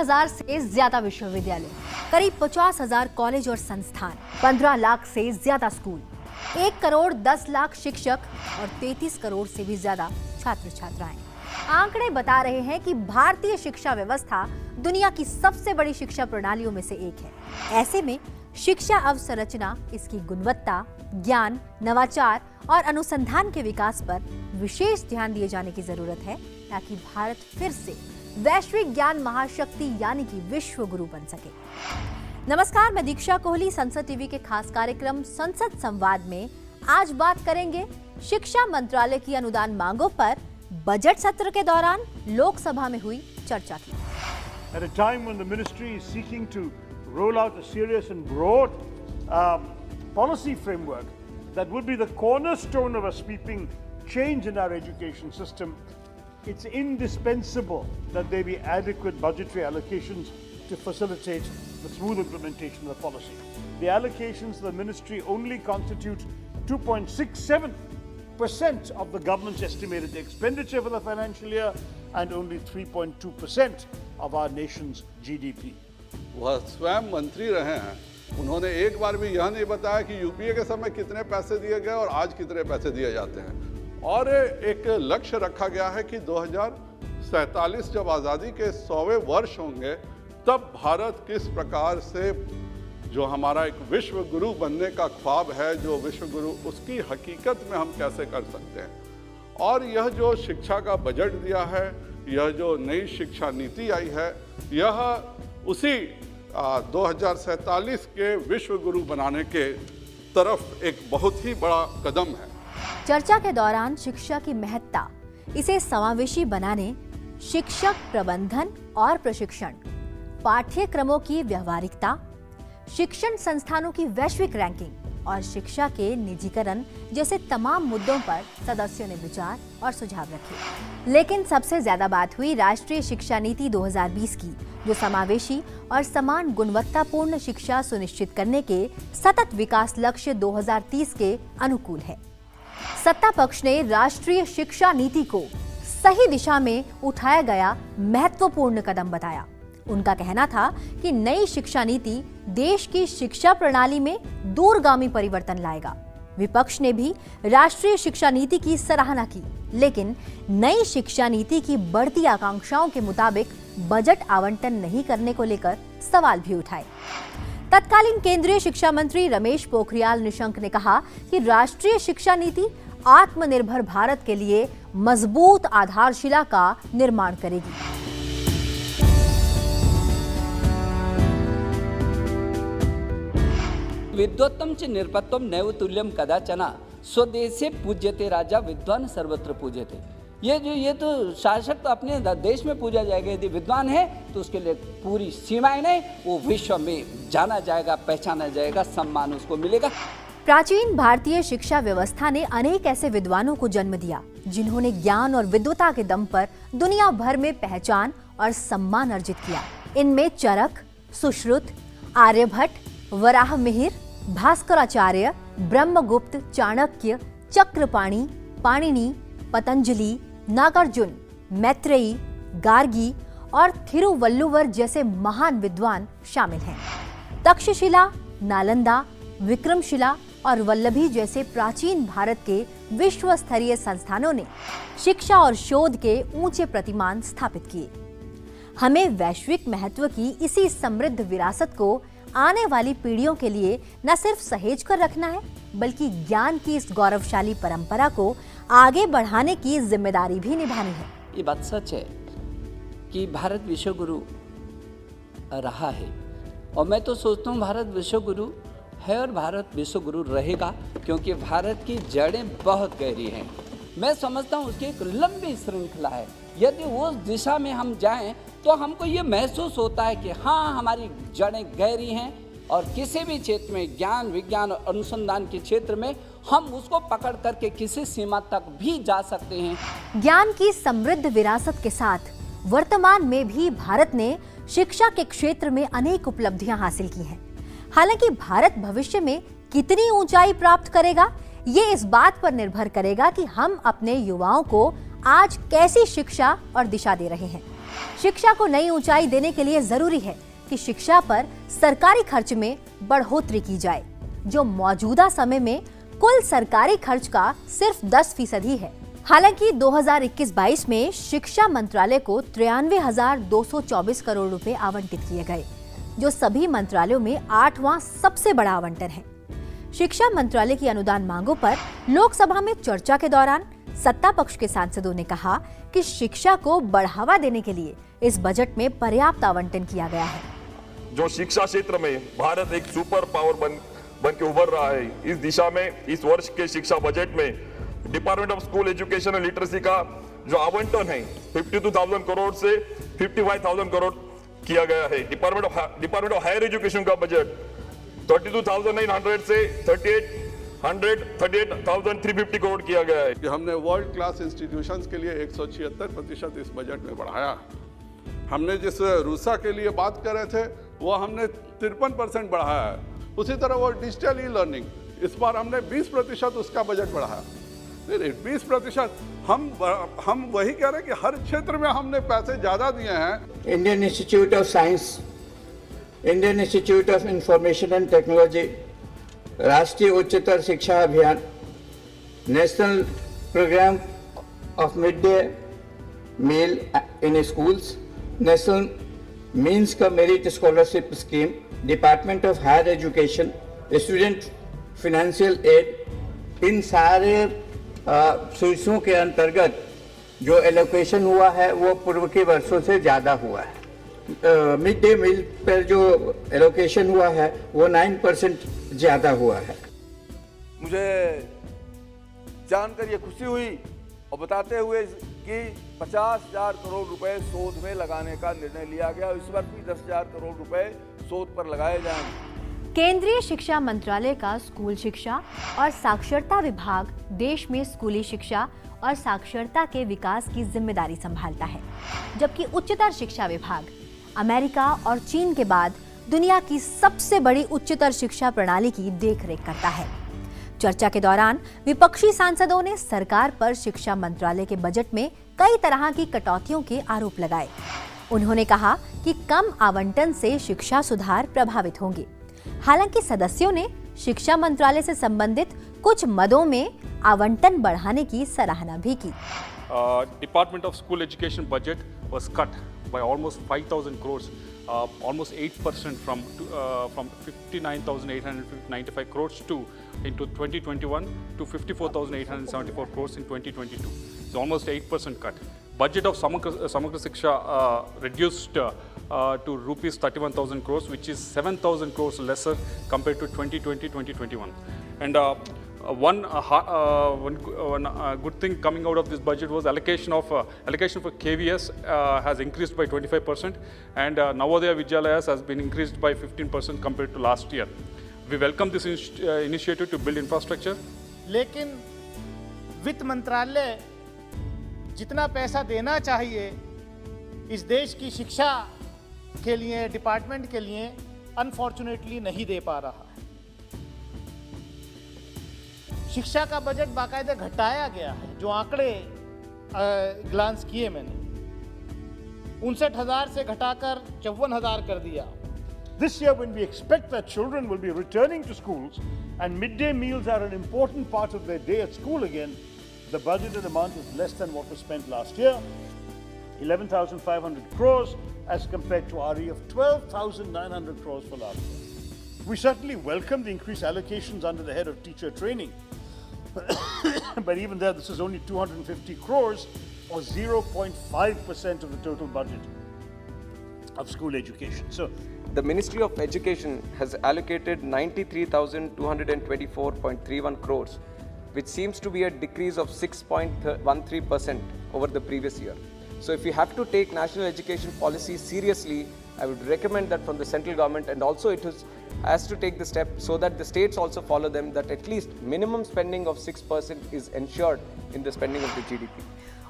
60,000 से ज्यादा विश्वविद्यालय, करीब 50,000 कॉलेज और संस्थान, 15 लाख से ज्यादा स्कूल, 1 करोड़ 10 लाख शिक्षक और 33 करोड़ से भी ज्यादा छात्र छात्राएं। आंकड़े बता रहे हैं कि भारतीय शिक्षा व्यवस्था दुनिया की सबसे बड़ी शिक्षा प्रणालियों में से एक है। ऐसे में शिक्षा अवसंरचना, इसकी गुणवत्ता, ज्ञान, नवाचार और अनुसंधान के विकास पर विशेष ध्यान दिए जाने की जरूरत है, ताकि भारत फिर से वैश्विक ज्ञान महाशक्ति यानी कि विश्व गुरु बन सके। नमस्कार, मैं दीक्षा कोहली संसद टीवी के खास कार्यक्रम संसद संवाद में आज बात करेंगे शिक्षा मंत्रालय की अनुदान मांगों पर बजट सत्र के दौरान लोकसभा में हुई चर्चा की। At a time when the ministry is seeking to roll out a serious and broad policy framework that would be the cornerstone of a sweeping change in our education system, it's indispensable that there be adequate budgetary allocations to facilitate the smooth implementation of the policy. The allocations of the ministry only constitute 2.67% of the government's estimated expenditure for the financial year and only 3.2% of our nation's GDP. वह स्वयं मंत्री रहे हैं, उन्होंने एक बार भी यह नहीं बताया कि यूपीए के समय कितने पैसे दिए गए और आज कितने पैसे दिए जाते हैं। और एक लक्ष्य रखा गया है कि 2047 जब आज़ादी के 100वें वर्ष होंगे तब भारत किस प्रकार से जो हमारा एक विश्व गुरु बनने का ख्वाब है, जो विश्व गुरु, उसकी हकीकत में हम कैसे कर सकते हैं। और यह जो शिक्षा का बजट दिया है, यह जो नई शिक्षा नीति आई है, यह उसी 2047 के विश्व गुरु बनाने के तरफ एक बहुत ही बड़ा कदम है। चर्चा के दौरान शिक्षा की महत्ता, इसे समावेशी बनाने, शिक्षक प्रबंधन और प्रशिक्षण, पाठ्यक्रमों की व्यवहारिकता, शिक्षण संस्थानों की वैश्विक रैंकिंग और शिक्षा के निजीकरण जैसे तमाम मुद्दों पर सदस्यों ने विचार और सुझाव रखे। लेकिन सबसे ज्यादा बात हुई राष्ट्रीय शिक्षा नीति 2020 की, जो समावेशी और समान गुणवत्तापूर्ण शिक्षा सुनिश्चित करने के सतत विकास लक्ष्य 2030 के अनुकूल है। सत्ता पक्ष ने राष्ट्रीय शिक्षा नीति को सही दिशा में उठाया गया महत्वपूर्ण कदम बताया। उनका कहना था कि नई शिक्षा नीति देश की शिक्षा प्रणाली में दूरगामी परिवर्तन लाएगा। विपक्ष ने भी राष्ट्रीय शिक्षा नीति की सराहना की, लेकिन नई शिक्षा नीति की बढ़ती आकांक्षाओं के मुताबिक बजट आवंटन नहीं करने को लेकर सवाल भी उठाए। तत्कालीन केंद्रीय शिक्षा मंत्री रमेश पोखरियाल निशंक ने कहा कि राष्ट्रीय शिक्षा नीति आत्मनिर्भर भारत के लिए मजबूत आधारशिला का निर्माण करेगी। विद्वत्तम च निरपत्वम नैव तुल्यम कदाचन स्वदेशे पूज्यते राजा विद्वान सर्वत्र पूज्यते। ये तो शासक तो अपने देश में पूजा जाएगा, यदि विद्वान है तो उसके लिए पूरी सीमाएं नहीं, वो विश्व में जाना जाएगा, पहचाना जाएगा, सम्मान उसको मिलेगा। प्राचीन भारतीय शिक्षा व्यवस्था ने अनेक ऐसे विद्वानों को जन्म दिया जिन्होंने ज्ञान और विद्वता के दम पर दुनिया भर में पहचान और सम्मान अर्जित किया। इनमें चरक, सुश्रुत, आर्यभट्ट, वराहमिहिर, भास्कराचार्य, ब्रह्मगुप्त, चाणक्य, चक्रपाणि, पाणिनि, पतंजलि, नागार्जुन, मैत्रेयी, गार्गी और थिरुवल्लुवर जैसे महान विद्वान शामिल हैं। तक्षशिला, नालंदा, विक्रमशिला और वल्लभी जैसे प्राचीन भारत के विश्व स्तरीय संस्थानों ने शिक्षा और शोध के ऊंचे प्रतिमान स्थापित किए। हमें वैश्विक महत्व की इसी समृद्ध विरासत को आने वाली पीढ़ियों के लिए न सिर्फ सहेज कर रखना है, बल्कि ज्ञान की इस गौरवशाली परंपरा को आगे बढ़ाने की जिम्मेदारी भी निभानी है। ये बात सच है कि भारत विश्व गुरु रहा है, और मैं तो सोचता हूँ भारत विश्व गुरु है और भारत विश्व गुरु रहेगा, क्योंकि भारत की जड़ें बहुत गहरी हैं। मैं समझता हूँ उसकी एक लंबी श्रृंखला है। यदि उस दिशा में हम जाएं तो हमको ये महसूस होता है कि हाँ, हमारी जड़ें गहरी हैं और किसी भी क्षेत्र में, ज्ञान, विज्ञान और अनुसंधान के क्षेत्र में हम उसको पकड़ करके किसी सीमा तक भी जा सकते हैं। ज्ञान की समृद्ध विरासत के साथ वर्तमान में भी भारत ने शिक्षा के क्षेत्र में अनेक उपलब्धियां हासिल की हैं। हालांकि भारत भविष्य में कितनी ऊंचाई प्राप्त करेगा, ये इस बात पर निर्भर करेगा कि हम अपने युवाओं को आज कैसी शिक्षा और दिशा दे रहे हैं। शिक्षा को नई ऊंचाई देने के लिए जरूरी है कि शिक्षा पर सरकारी खर्च में बढ़ोतरी की जाए, जो मौजूदा समय में कुल सरकारी खर्च का सिर्फ 10% ही है। हालांकि 2021-22 में शिक्षा मंत्रालय को 93,224 करोड़ रुपए आवंटित किए गए, जो सभी मंत्रालयों में 8वां सबसे बड़ा आवंटन है। शिक्षा मंत्रालय की अनुदान मांगों पर लोकसभा में चर्चा के दौरान सत्ता पक्ष के सांसदों ने कहा कि शिक्षा को बढ़ावा देने के लिए इस बजट में पर्याप्त आवंटन किया गया है। जो शिक्षा क्षेत्र में भारत एक सुपर पावर बन के उभर रहा है, इस दिशा में इस वर्ष के शिक्षा बजट में department of school education and literacy का जो आवंटन है 52,000 करोड़ से 55,000 करोड़ किया गया है। डिपार्टमेंट ऑफ हायर एजुकेशन का बजट 32,900 से 38,350 करोड़ किया गया है। कि हमने वर्ल्ड क्लास इंस्टीट्यूशंस के लिए 176% इस बजट में बढ़ाया। हमने जिस रूसा के लिए बात कर रहे थे वो हमने 53% बढ़ाया है। उसी तरह वो डिजिटल ई लर्निंग, इस बार हमने 20% उसका बजट बढ़ाया। 20% हम वही कह रहे हैं कि हर क्षेत्र में हमने पैसे ज्यादा दिए हैं। Indian institute of science, Indian institute of information and technology, राष्ट्रीय उच्चतर शिक्षा अभियान, national programme of mid day meal in schools, national means का merit scholarship scheme, department of higher education, student financial aid, इन सारे सोर्सों के अंतर्गत जो एलोकेशन हुआ है वो पूर्व के वर्षों से ज़्यादा हुआ है। मिड डे मील पर जो एलोकेशन हुआ है वो 9% ज़्यादा हुआ है। मुझे जानकर ये खुशी हुई और बताते हुए कि 50,000 करोड़ रुपए शोध में लगाने का निर्णय लिया गया। इस वर्ष भी 10,000 करोड़ रुपए शोध पर लगाए जाएंगे। केंद्रीय शिक्षा मंत्रालय का स्कूल शिक्षा और साक्षरता विभाग देश में स्कूली शिक्षा और साक्षरता के विकास की जिम्मेदारी संभालता है, जबकि उच्चतर शिक्षा विभाग अमेरिका और चीन के बाद दुनिया की सबसे बड़ी उच्चतर शिक्षा प्रणाली की देखरेख करता है। चर्चा के दौरान विपक्षी सांसदों ने सरकार पर शिक्षा मंत्रालय के बजट में कई तरह की कटौतियों के आरोप लगाए। उन्होंने कहा कि कम आवंटन से शिक्षा सुधार प्रभावित होंगे। हालांकि सदस्यों ने शिक्षा मंत्रालय से संबंधित कुछ मदों में आवंटन बढ़ाने की सराहना भी की। Department of School Education budget was cut by almost 5,000 crores, almost 8% from 59,895 crores into 2021 to 54,874 crores in 2022. It's almost 8% cut. Budget of Samagra Shiksha reduced to rupees 31,000 crores, which is 7,000 crores lesser compared to 2020-2021. And one good thing coming out of this budget was allocation for KVS has increased by 25%, and Navodaya Vidyalayas has been increased by 15% compared to last year. We welcome this initiative to build infrastructure. लेकिन वित्त मंत्रालय जितना पैसा देना चाहिए इस देश की शिक्षा के लिए, डिपार्टमेंट के लिए, अनफॉर्चुनेटली नहीं दे पा रहा। शिक्षा का बजट बाकायदे घटाया गया है। जो आंकड़े ग्लांस किए मैंने, 59,000 से घटाकर 54,000 कर दिया। This year, when we expect that children will be returning to schools and midday meals are an important part of their day at school again, the budgeted amount is less than what was spent last year, 11,500 crores as compared to RE of 12,900 crores for last year. We certainly welcome the increased allocations under the head of teacher training. But even there, this is only 250 crores or 0.5% of the total budget of school education. So, the Ministry of Education has allocated 93,224.31 crores, which seems to be a decrease of 6.13% over the previous year. So if we have to take national education policy seriously, I would recommend that from the central government, and also it has to take the step so that the states also follow them, that at least minimum spending of 6% is ensured in the spending of the GDP.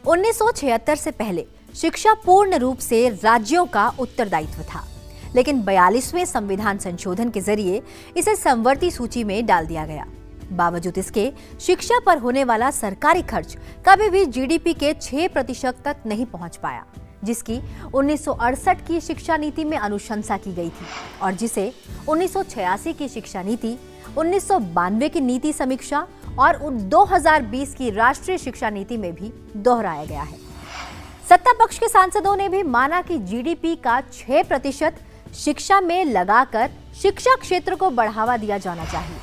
1976 से पहले शिक्षा पूर्ण रूप से राज्यों का उत्तरदायित्व था, लेकिन 42वें संविधान संशोधन के जरिए इसे समवर्ती सूची में डाल दिया गया। बावजूद इसके शिक्षा पर होने वाला सरकारी खर्च कभी भी जीडीपी के 6% तक नहीं पहुंच पाया, जिसकी 1968 की शिक्षा नीति में अनुशंसा की गई थी और जिसे 1986 की शिक्षा नीति, 1992 की नीति समीक्षा और 2020 की राष्ट्रीय शिक्षा नीति में भी दोहराया गया है। सत्ता पक्ष के सांसदों ने भी माना कि जीडीपी का 6% शिक्षा में लगाकर शिक्षा क्षेत्र को बढ़ावा दिया जाना चाहिए।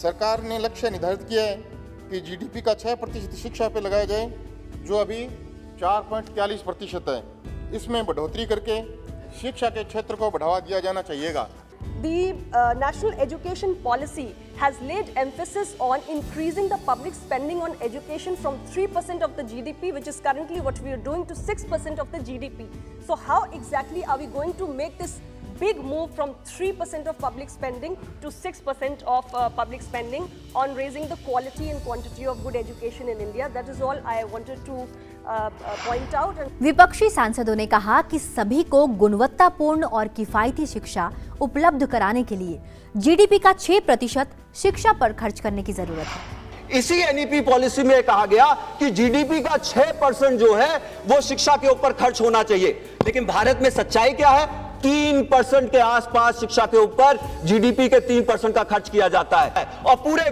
सरकार ने लक्ष्य निर्धारित किया है कि जीडीपी का 6% शिक्षा पे लगाया जाए, जो अभी 4.41% है। इसमें बढ़ोतरी करके शिक्षा के क्षेत्र को बढ़ावा दिया जाना चाहिएगा। The national education policy has laid emphasis on increasing the public spending on education from 3% of the GDP, which is currently what we are doing, to 6% of the GDP. So how exactly are we going to make this big move from 3% of public spending to 6% of public spending on raising the quality and quantity of good education in India? That is all I wanted to point out. विपक्षी सांसदों ने कहा कि सभी को गुणवत्तापूर्ण और किफायती शिक्षा उपलब्ध कराने के लिए जीडीपी का 6% शिक्षा पर खर्च करने की जरूरत है। इसी एनईपी पॉलिसी में कहा गया कि जीडीपी का 6% जो है वो शिक्षा के ऊपर खर्च होना चाहिए, लेकिन भारत में सच्चाई क्या है? 3% के आसपास शिक्षा के ऊपर जीडीपी के 3% का खर्च किया जाता है और पूरे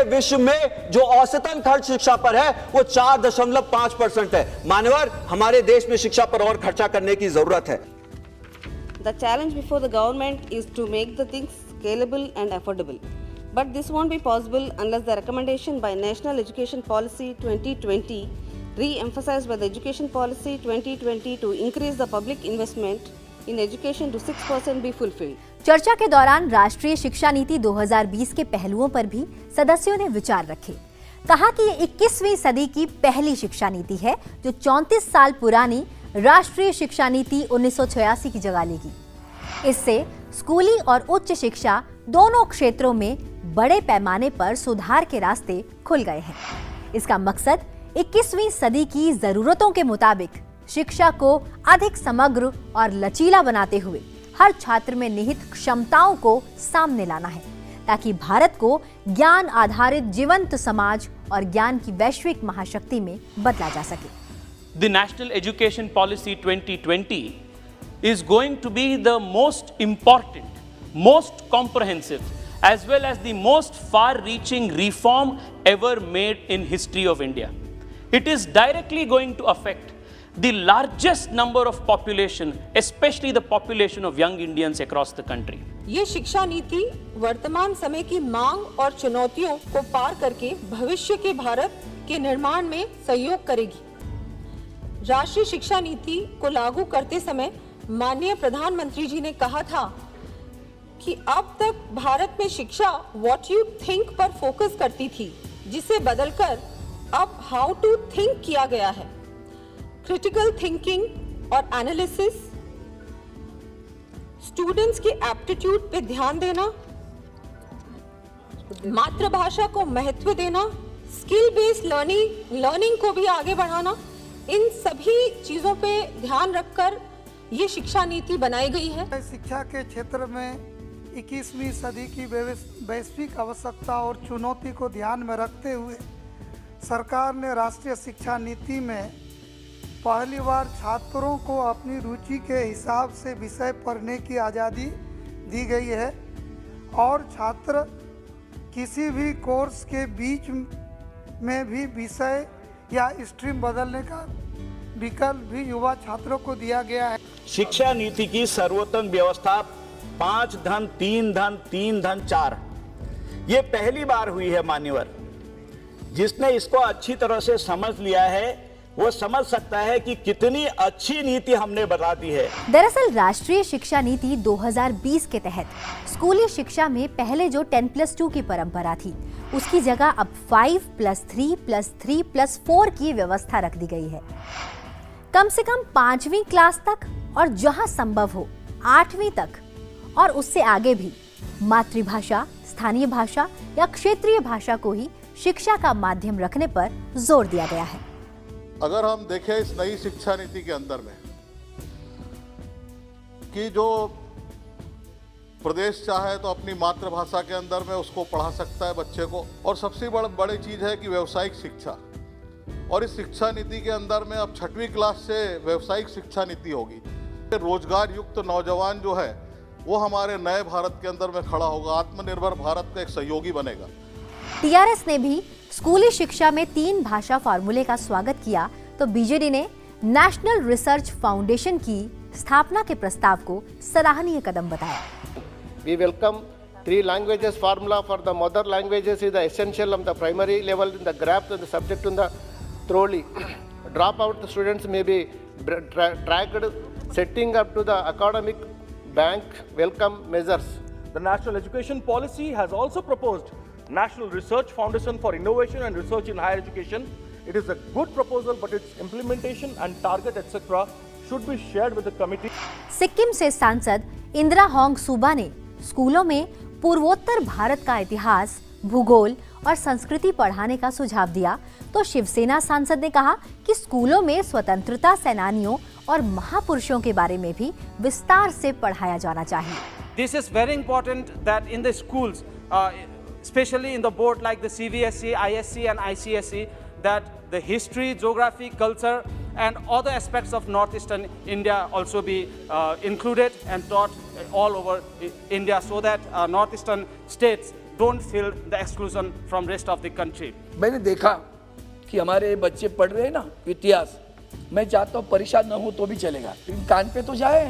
विश्व में जो औसतन खर्च शिक्षा पर है वो 4.5% है। मानवर, हमारे देश में शिक्षा पर और खर्चा करने की जरूरत है। The challenge before the government is to make the things scalable and affordable. But this won't be possible unless the recommendation by National Education Policy 2020, re-emphasized by the Education Policy 2020 to increase the public investment in education to 6% be fulfilled. चर्चा के दौरान राष्ट्रीय शिक्षा नीति 2020 के पहलुओं पर भी सदस्यों ने विचार रखे। कहा कि ये 21वीं सदी की पहली शिक्षा नीति है जो 34 साल पुरानी राष्ट्रीय शिक्षा नीति 1986 की जगह लेगी। इससे स्कूली और उच्च शिक्षा दोनों क्षेत्रों में बड़े पैमाने पर सुधार के रास्ते खुल गए हैं। इसका मकसद 21वीं सदी की जरूरतों के मुताबिक शिक्षा को अधिक समग्र और लचीला बनाते हुए हर छात्र में निहित क्षमताओं को सामने लाना है, ताकि भारत को ज्ञान आधारित जीवंत समाज और ज्ञान की वैश्विक महाशक्ति में बदला जा सके। The National Education Policy 2020 is going to be the most important, most comprehensive, as well as the most far-reaching reform ever made in history of India. It is directly going to affect the largest number of population, especially the population of young Indians across the country. ये शिक्षा नीति वर्तमान समय की मांग और चुनौतियों को पार करके भविष्य के भारत के निर्माण में सहयोग करेगी। राष्ट्रीय शिक्षा नीति को लागू करते समय माननीय प्रधानमंत्री जी ने कहा था कि अब तक भारत में शिक्षा व्हाट यू थिंक पर फोकस करती थी, जिसे बदलकर अब हाउ टू थिंक किया गया है। क्रिटिकल थिंकिंग और एनालिसिस, स्टूडेंट्स के एप्टीट्यूड पे ध्यान देना, मातृभाषा को महत्व देना, स्किल बेस्ड लर्निंग को भी आगे बढ़ाना, इन सभी चीजों पे ध्यान रखकर ये शिक्षा नीति बनाई गई है। शिक्षा के क्षेत्र में 21वीं सदी की वैश्विक आवश्यकता और चुनौती को ध्यान में रखते हुए सरकार ने राष्ट्रीय शिक्षा नीति में पहली बार छात्रों को अपनी रुचि के हिसाब से विषय पढ़ने की आज़ादी दी गई है और छात्र किसी भी कोर्स के बीच में भी विषय या स्ट्रीम बदलने का विकल्प भी युवा छात्रों को दिया गया है। शिक्षा नीति की सर्वोत्तम व्यवस्था 5 धन 3 धन 3 धन 4 ये पहली बार हुई है। मान्यवर, जिसने इसको अच्छी तरह से समझ लिया है वो समझ सकता है कि कितनी अच्छी नीति हमने बता दी है। दरअसल राष्ट्रीय शिक्षा नीति 2020 के तहत स्कूली शिक्षा में पहले जो 10+2 की परंपरा थी उसकी जगह अब 5+3+3+4 की व्यवस्था रख दी गई है। कम से कम 5वीं क्लास तक और जहां संभव हो 8वीं तक और उससे आगे भी मातृभाषा, स्थानीय भाषा या क्षेत्रीय भाषा को ही शिक्षा का माध्यम रखने पर जोर दिया गया है। अगर हम देखें इस नई शिक्षा नीति के अंदर में कि जो प्रदेश चाहे तो अपनी मातृभाषा के अंदर में उसको पढ़ा सकता है बच्चे को, और सबसे बड़ी चीज़ है कि व्यावसायिक शिक्षा और इस शिक्षा नीति के अंदर में अब 6वीं क्लास से व्यावसायिक शिक्षा नीति होगी। रोजगार युक्त नौजवान जो है वो हमारे नए भारत के अंदर में खड़ा होगा, आत्मनिर्भर भारत का एक सहयोगी बनेगा। टीआरएस ने भी स्कूली शिक्षा में 3 भाषा फार्मूले का स्वागत किया तो बीजेडी ने नेशनल रिसर्च फाउंडेशन की स्थापना के प्रस्ताव को सराहनीय कदम बताया। We welcome 3 languages formula for the mother languages is the essential on the primary level in the grasp and the subject on the thoroughly. Dropout students may be tracked, setting up to the academic bank welcome measures. The National Education Policy has also proposed National Research Foundation for Innovation and Research in Higher Education. It is a good proposal, but its implementation and target etc. should be shared with the committee. Sikkim से सांसद Indira Hong सूबा ने स्कूलों में पूर्वोत्तर भारत का इतिहास, भूगोल और संस्कृति पढ़ाने का सुझाव दिया तो शिवसेना सांसद ने कहा कि स्कूलों में स्वतंत्रता सेनानियों और महापुरुषों के बारे में भी विस्तार से पढ़ाया जाना चाहिए। This is very important that in the schools, especially in the board like the CBSE, ISC and ICSE, that the history, geography, culture and other aspects of northeastern India also be included and taught all over India so that northeastern states don't feel the exclusion from rest of the country. मैंने देखा कि हमारे बच्चे पढ़ रहे हैं ना इतिहास, मैं चाहता हूँ परेशान न हो तो भी चलेगा, लेकिन कान पे तो जाए।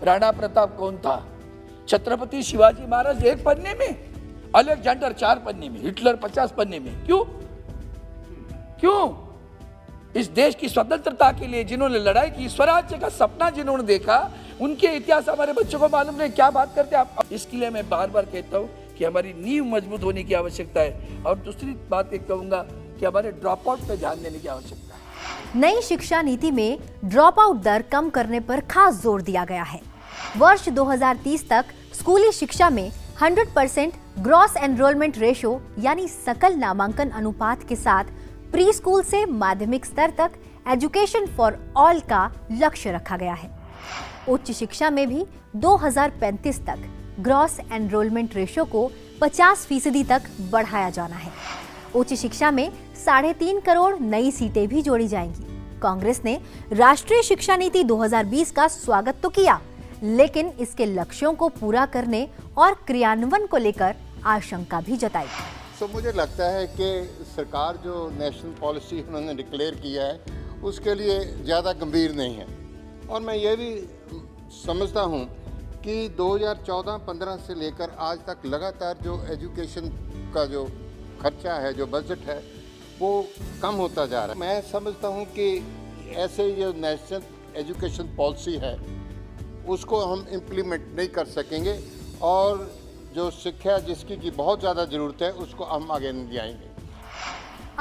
राणा प्रताप कौन था, छत्रपति शिवाजी महाराज 1 पन्ने में, अलेक्जेंडर 4 पन्ने में, हिटलर 50 पन्ने में। क्यों? इस देश की स्वतंत्रता के लिए जिन्होंने लड़ाई की, स्वराज्य का सपना जिन्होंने देखा, उनके इतिहास हमारे बच्चों को मालूम नहीं, क्या बात करते आप। इसके लिए मैं बार बार कहता हूँ कि हमारी नींव मजबूत होने की आवश्यकता है। और दूसरी बात एक कहूँगा कि हमारे ड्रॉप आउट पे ध्यान देने की आवश्यकता है। नई शिक्षा नीति में ड्रॉप आउट दर कम करने पर खास जोर दिया गया है। वर्ष 2030 तक स्कूली शिक्षा में 100% ग्रॉस एनरोलमेंट रेशो यानी सकल नामांकन अनुपात के साथ प्री स्कूल से माध्यमिक स्तर तक एजुकेशन फॉर ऑल का लक्ष्य रखा गया है। उच्च शिक्षा में भी 2035 तक ग्रॉस एनरोलमेंट रेशो को 50% तक बढ़ाया जाना है। उच्च शिक्षा में 3.5 करोड़ नई सीटें भी जोड़ी जाएंगी। कांग्रेस ने राष्ट्रीय शिक्षा नीति 2020 का स्वागत तो किया, लेकिन इसके लक्ष्यों को पूरा करने और क्रियान्वयन को लेकर आशंका भी जताई। मुझे लगता है कि सरकार जो नेशनल पॉलिसी उन्होंने डिक्लेयर किया है उसके लिए ज़्यादा गंभीर नहीं है। और मैं ये भी समझता हूँ कि 2014-15 से लेकर आज तक लगातार जो एजुकेशन का जो खर्चा है, जो बजट है, वो कम होता जा रहा है। मैं समझता हूँ कि ऐसे जो नेशनल एजुकेशन पॉलिसी है उसको हम इम्प्लीमेंट नहीं कर सकेंगे और जो शिक्षा जिसकी की बहुत ज़्यादा ज़रूरत है उसको हम आगे नहीं जाएंगे।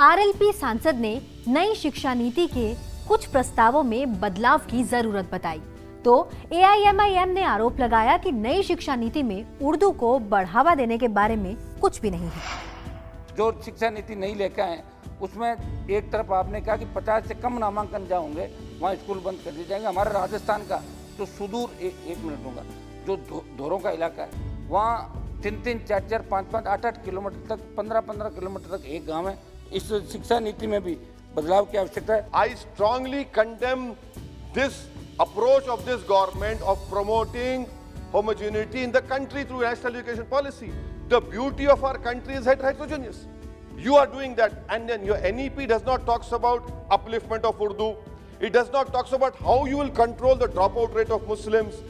आरएलपी सांसद ने नई शिक्षा नीति के कुछ प्रस्तावों में बदलाव की जरूरत बताई तो एआईएमआईएम ने आरोप लगाया कि नई शिक्षा नीति में उर्दू को बढ़ावा देने के बारे में कुछ भी नहीं है। जो शिक्षा नीति नहीं लेकर आए उसमें एक तरफ आपने कहा कि 50 से कम नामांकन जहाँ होंगे वहाँ स्कूल बंद कर दिए जाएंगे। हमारे राजस्थान का जो सुदूर एक मिनट दूंगा, जो धोरों का इलाका है वहाँ 3-3, 4-4, 5-5, 8-8 किलोमीटर तक, 15-15 किलोमीटर तक एक गांव है। इस शिक्षा नीति में भी बदलाव की आवश्यकता है। I strongly condemn this approach of this government of promoting homogeneity in the country through national education policy. The beauty of our country is heterogeneous. You are doing that, and then your NEP does not talks about upliftment of Urdu. It does not talks about how you will control the dropout rate of Muslims.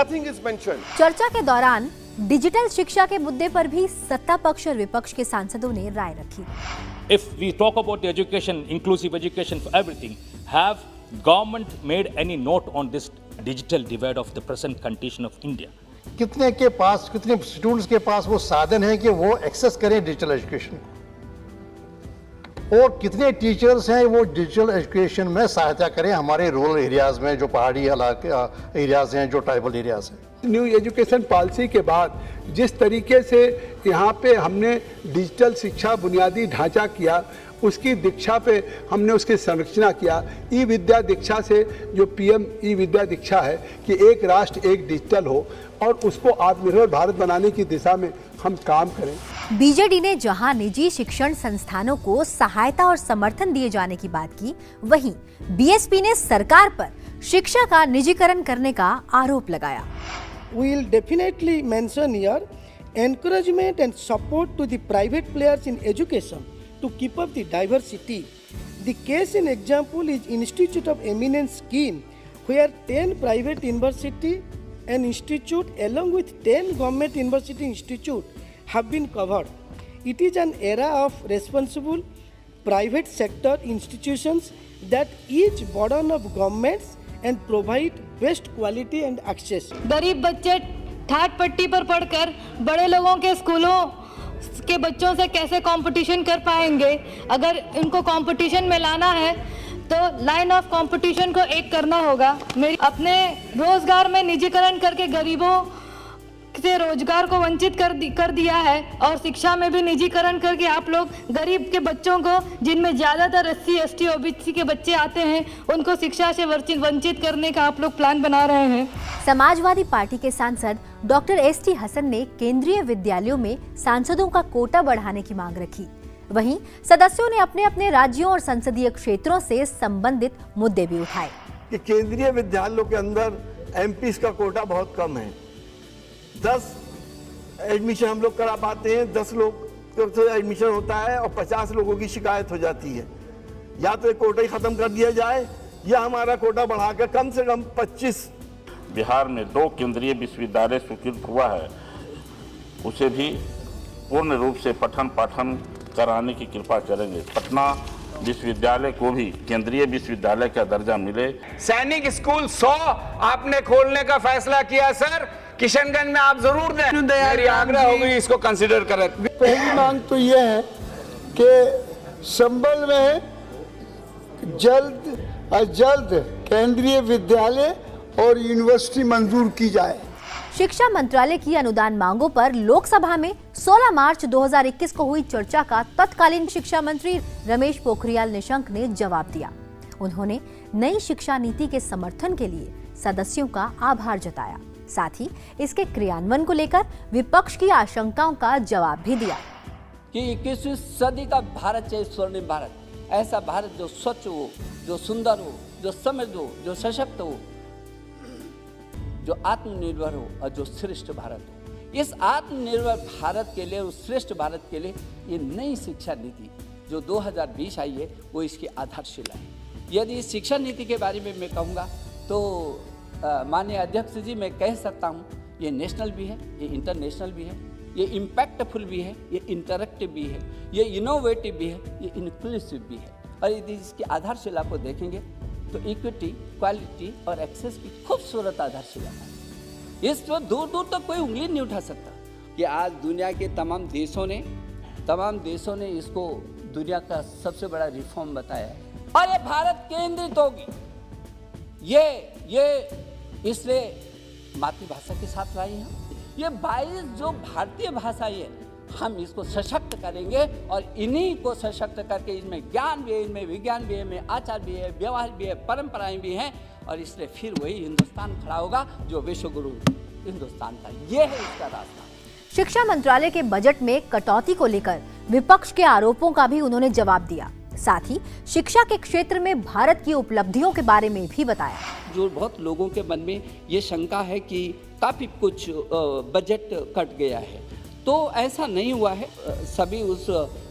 Nothing is mentioned. चर्चा के दौरान digital शिक्षा के मुद्दे पर भी सत्ता पक्ष और विपक्ष के सांसदों ने राय रखी। If we talk about the education, inclusive education for everything, have government made any note on this digital divide of the present condition of India? कितने के पास, कितने स्टूडेंट्स के पास वो साधन है कि वो एक्सेस करें डिजिटल एजुकेशन, और कितने टीचर्स हैं वो डिजिटल एजुकेशन में सहायता करें हमारे रूरल एरियाज में, जो पहाड़ी इलाके एरियाज हैं, जो ट्राइबल एरियाज हैं। न्यू एजुकेशन पॉलिसी के बाद जिस तरीके से यहाँ पे हमने डिजिटल शिक्षा बुनियादी ढांचा किया, उसकी दीक्षा पे हमने उसकी संरचना किया। ई विद्या दीक्षा से जो पीएम ई विद्या दीक्षा है कि एक राष्ट्र एक डिजिटल हो और उसको आत्मनिर्भर भारत बनाने की दिशा में हम काम करें। बीजेडी ने जहां निजी शिक्षण संस्थानों को सहायता और समर्थन दिए जाने की बात की, वहीं बीएसपी ने सरकार पर शिक्षा का निजीकरण करने का आरोप लगाया। We will definitely mention here encouragement and support to the private players in education to keep up the diversity. The case in example is Institute of Eminence scheme, where 10 private university and institute along with 10 government university institute have been covered. It is an era of responsible private sector institutions that each burden of governments and provide best quality and access. गरीब बच्चे ठाट पट्टी पर पढ़कर बड़े लोगों के स्कूलों के बच्चों से कैसे कंपटीशन कर पाएंगे? अगर इनको कंपटीशन में लाना है तो लाइन ऑफ कंपटीशन को एक करना होगा। मेरी अपने रोजगार में निजीकरण करके गरीबों से रोजगार को वंचित कर दिया है और शिक्षा में भी निजीकरण करके आप लोग गरीब के बच्चों को, जिनमें ज़्यादातर SC ST OBC के बच्चे आते हैं, उनको शिक्षा से वंचित करने का आप लोग प्लान बना रहे हैं। समाजवादी पार्टी के सांसद डॉक्टर ST हसन ने केंद्रीय विद्यालयों में सांसदों का कोटा बढ़ाने की मांग रखी। वहीं सदस्यों ने अपने अपने राज्यों और संसदीय क्षेत्रों से संबंधित मुद्दे भी उठाए कि केंद्रीय विद्यालयों के अंदर MPs का कोटा बहुत कम है। 10 एडमिशन हम लोग करा पाते हैं, 10 लोग से एडमिशन होता है और 50 लोगों की शिकायत हो जाती है। या तो एक कोटा ही खत्म कर दिया जाए या हमारा कोटा बढ़ाकर कम से कम 25। बिहार में 2 केंद्रीय विश्वविद्यालय स्वीकृत हुआ है, उसे भी पूर्ण रूप से पठन पाठन कराने की कृपा करेंगे। पटना विश्वविद्यालय को भी केंद्रीय विश्वविद्यालय का दर्जा मिले। सैनिक स्कूल 100 आपने खोलने का फैसला किया सर, किशनगंज में आप जरूर दें। मेरी आग्रह होगी इसको कंसीडर करें। पहली मांग तो यह है कि संबल में जल्द केंद्रीय विद्यालय और यूनिवर्सिटी मंजूर की जाए। शिक्षा मंत्रालय की अनुदान मांगों पर लोकसभा में 16 मार्च 2021 को हुई चर्चा का तत्कालीन शिक्षा मंत्री रमेश पोखरियाल निशंक ने जवाब दिया। उन्होंने नई शिक्षा नीति के समर्थन के लिए सदस्यों का आभार जताया, साथ ही इसके क्रियान्वयन को लेकर विपक्ष की आशंकाओं का जवाब भी दिया कि 21वीं सदी का भारत चाहिए स्वर्णिम भारत, ऐसा भारत जो स्वच्छ हो, जो सुंदर हो, जो समृद्ध हो, जो सशक्त हो, जो आत्मनिर्भर हो और जो श्रेष्ठ भारत हो। इस आत्मनिर्भर भारत के लिए, उस श्रेष्ठ भारत के लिए ये नई शिक्षा नीति जो 2020 आई है वो इसकी आधारशिला है। यदि इस शिक्षा नीति के बारे में मैं कहूँगा तो माननीय अध्यक्ष जी, मैं कह सकता हूँ ये नेशनल भी है, ये इंटरनेशनल भी है, ये इम्पैक्टफुल भी है, ये इंटरेक्टिव भी है, ये इनोवेटिव भी है, ये इंक्लूसिव भी है। और यदि इसकी आधारशिला को देखेंगे तो इक्विटी, क्वालिटी और एक्सेस की खूबसूरत आधारशिला है। इस पर दूर दूर तक कोई उंगली नहीं उठा सकता कि आज दुनिया के तमाम देशों ने इसको दुनिया का सबसे बड़ा रिफॉर्म बताया है और ये भारत केंद्रित होगी। ये इसलिए मातृभाषा के साथ लाई हैं। ये 22 जो भारतीय भाषाएं हैं, हम इसको सशक्त करेंगे और इन्हीं को सशक्त करके इसमें ज्ञान भी है, इनमें विज्ञान भी है, इनमें आचार भी है, व्यवहार भी है, परंपराएं भी हैं और इसलिए फिर वही हिंदुस्तान खड़ा होगा जो विश्वगुरु हिंदुस्तान था। ये है इसका रास्ता। शिक्षा मंत्रालय के बजट में कटौती को लेकर विपक्ष के आरोपों का भी उन्होंने जवाब दिया, साथ ही शिक्षा के क्षेत्र में भारत की उपलब्धियों के बारे में भी बताया। जो बहुत लोगों के मन में ये शंका है कि काफ़ी कुछ बजट कट गया है, तो ऐसा नहीं हुआ है। सभी उस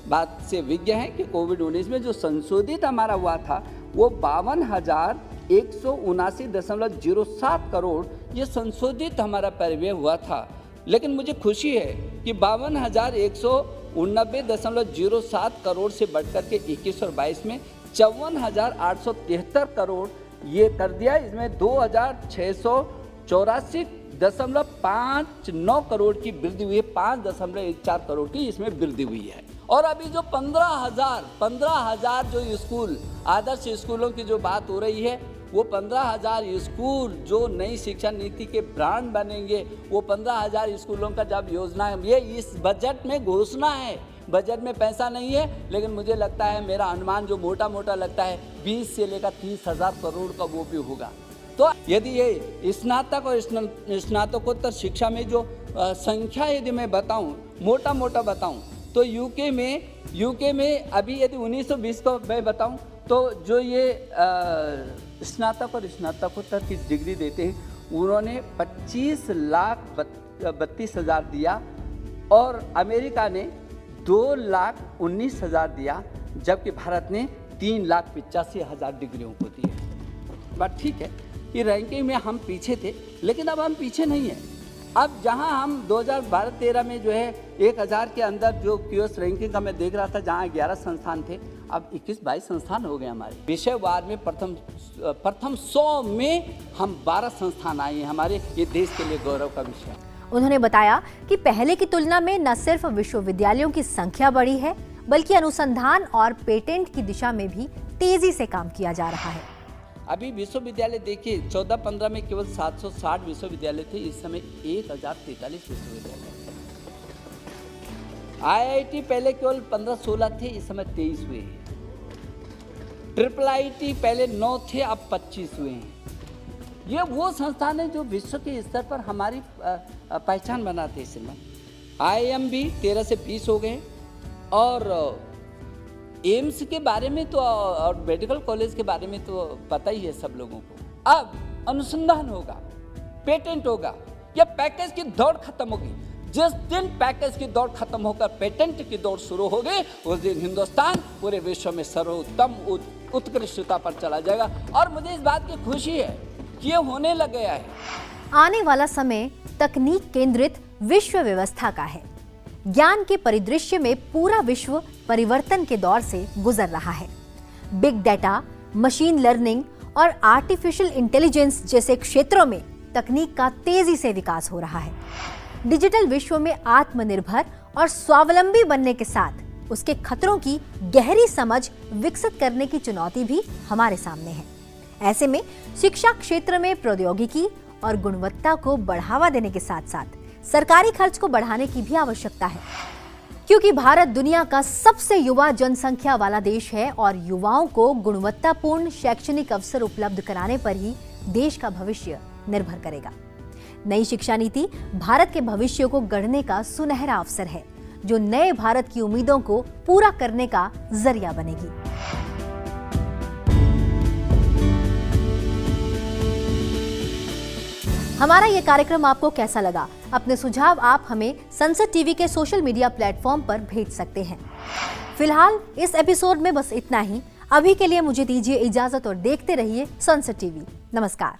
बात से विज्ञ हैं कि कोविड-19 में जो संशोधित हमारा हुआ था वो 52,179.07 करोड़ ये संशोधित हमारा परिव्यय हुआ था। लेकिन मुझे खुशी है कि 52,189.07 करोड़ से बढ़कर के 21 और 22 में 54,873 करोड़ ये कर दिया। इसमें 2,684.59 करोड़ की वृद्धि हुई है, 5.14 करोड़ की इसमें वृद्धि हुई है। और अभी जो 15,000 जो स्कूल, आदर्श स्कूलों की जो बात हो रही है, वो 15,000 स्कूल जो नई शिक्षा नीति के ब्रांड बनेंगे, वो 15,000 स्कूलों का जब योजना ये इस बजट में घोषणा है, बजट में पैसा नहीं है, लेकिन मुझे लगता है, मेरा अनुमान जो मोटा मोटा लगता है 20 से लेकर 30,000 करोड़ का वो भी होगा। तो यदि ये स्नातक और स्नातकोत्तर शिक्षा में जो संख्या यदि मैं बताऊं, मोटा मोटा बताऊं, तो यूके में अभी यदि 1920 को मैं बताऊं तो जो ये स्नातक और स्नातकोत्तर की डिग्री देते हैं, उन्होंने 25,32,000 दिया और अमेरिका ने 2,19,000 दिया, जबकि भारत ने 3,85,000 डिग्रियों को दी है। बात ठीक है कि रैंकिंग में हम पीछे थे, लेकिन अब हम पीछे नहीं हैं। अब जहां हम 2012-13 में जो है 1,000 के अंदर जो क्यूएस रैंकिंग का मैं देख रहा था, जहां 11 संस्थान थे, अब 21-22 संस्थान हो गए हमारे। विषयवार में प्रथम 100 में हम 12 संस्थान आए हैं हमारे, ये देश के लिए गौरव का विषय। उन्होंने बताया कि पहले की तुलना में न सिर्फ विश्वविद्यालयों की संख्या बढ़ी है, बल्कि अनुसंधान और पेटेंट की दिशा में भी तेजी से काम किया जा रहा है। अभी विश्वविद्यालय देखिए, 14-15 में केवल 760 विश्वविद्यालय थे, इस समय 1,043 विश्वविद्यालय। IIT पहले केवल 15-16 थे, इस समय 23 हुए हैं। IIIT पहले 9 थे, अब 25 हुए हैं। ये वो संस्थान है जो विश्व के स्तर पर हमारी पहचान बनाते हैं। इस समय IIM भी 13 से 20 हो गए, और एम्स के बारे में तो और मेडिकल कॉलेज के बारे में तो पता ही है सब लोगों को। अब अनुसंधान होगा, पेटेंट होगा, ये पैकेज की दौड़ खत्म होगी। जिस दिन पैकेज की दौड़ खत्म होकर पेटेंट की दौड़ शुरू होगी, उस दिन हिंदुस्तान पूरे विश्व में सर्वोत्तम उत्कृष्टता पर चला जाएगा। और मुझे इस बात की खुशी है कि ये होने लग गया है। आने वाला समय तकनीक केंद्रित विश्व व्यवस्था का है। ज्ञान के परिदृश्य में पूरा विश्व परिवर्तन के दौर से गुजर रहा है। बिग डाटा, मशीन लर्निंग और आर्टिफिशियल इंटेलिजेंस जैसे क्षेत्रों में तकनीक का तेजी से विकास हो रहा है। डिजिटल विश्व में आत्मनिर्भर और स्वावलंबी बनने के साथ उसके खतरों की गहरी समझ विकसित करने की चुनौती भी हमारे सामने है। ऐसे में शिक्षा क्षेत्र में प्रौद्योगिकी और गुणवत्ता को बढ़ावा देने के साथ साथ सरकारी खर्च को बढ़ाने की भी आवश्यकता है, क्योंकि भारत दुनिया का सबसे युवा जनसंख्या वाला देश है और युवाओं को गुणवत्तापूर्ण शैक्षणिक अवसर उपलब्ध कराने पर ही देश का भविष्य निर्भर करेगा। नई शिक्षा नीति भारत के भविष्य को गढ़ने का सुनहरा अवसर है, जो नए भारत की उम्मीदों को पूरा करने का जरिया बनेगी। हमारा ये कार्यक्रम आपको कैसा लगा? अपने सुझाव आप हमें संसद टीवी के सोशल मीडिया प्लेटफॉर्म पर भेज सकते हैं। फिलहाल इस एपिसोड में बस इतना ही। अभी के लिए मुझे दीजिए इजाजत और देखते रहिए संसद टीवी। नमस्कार।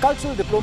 Cultural diplomacy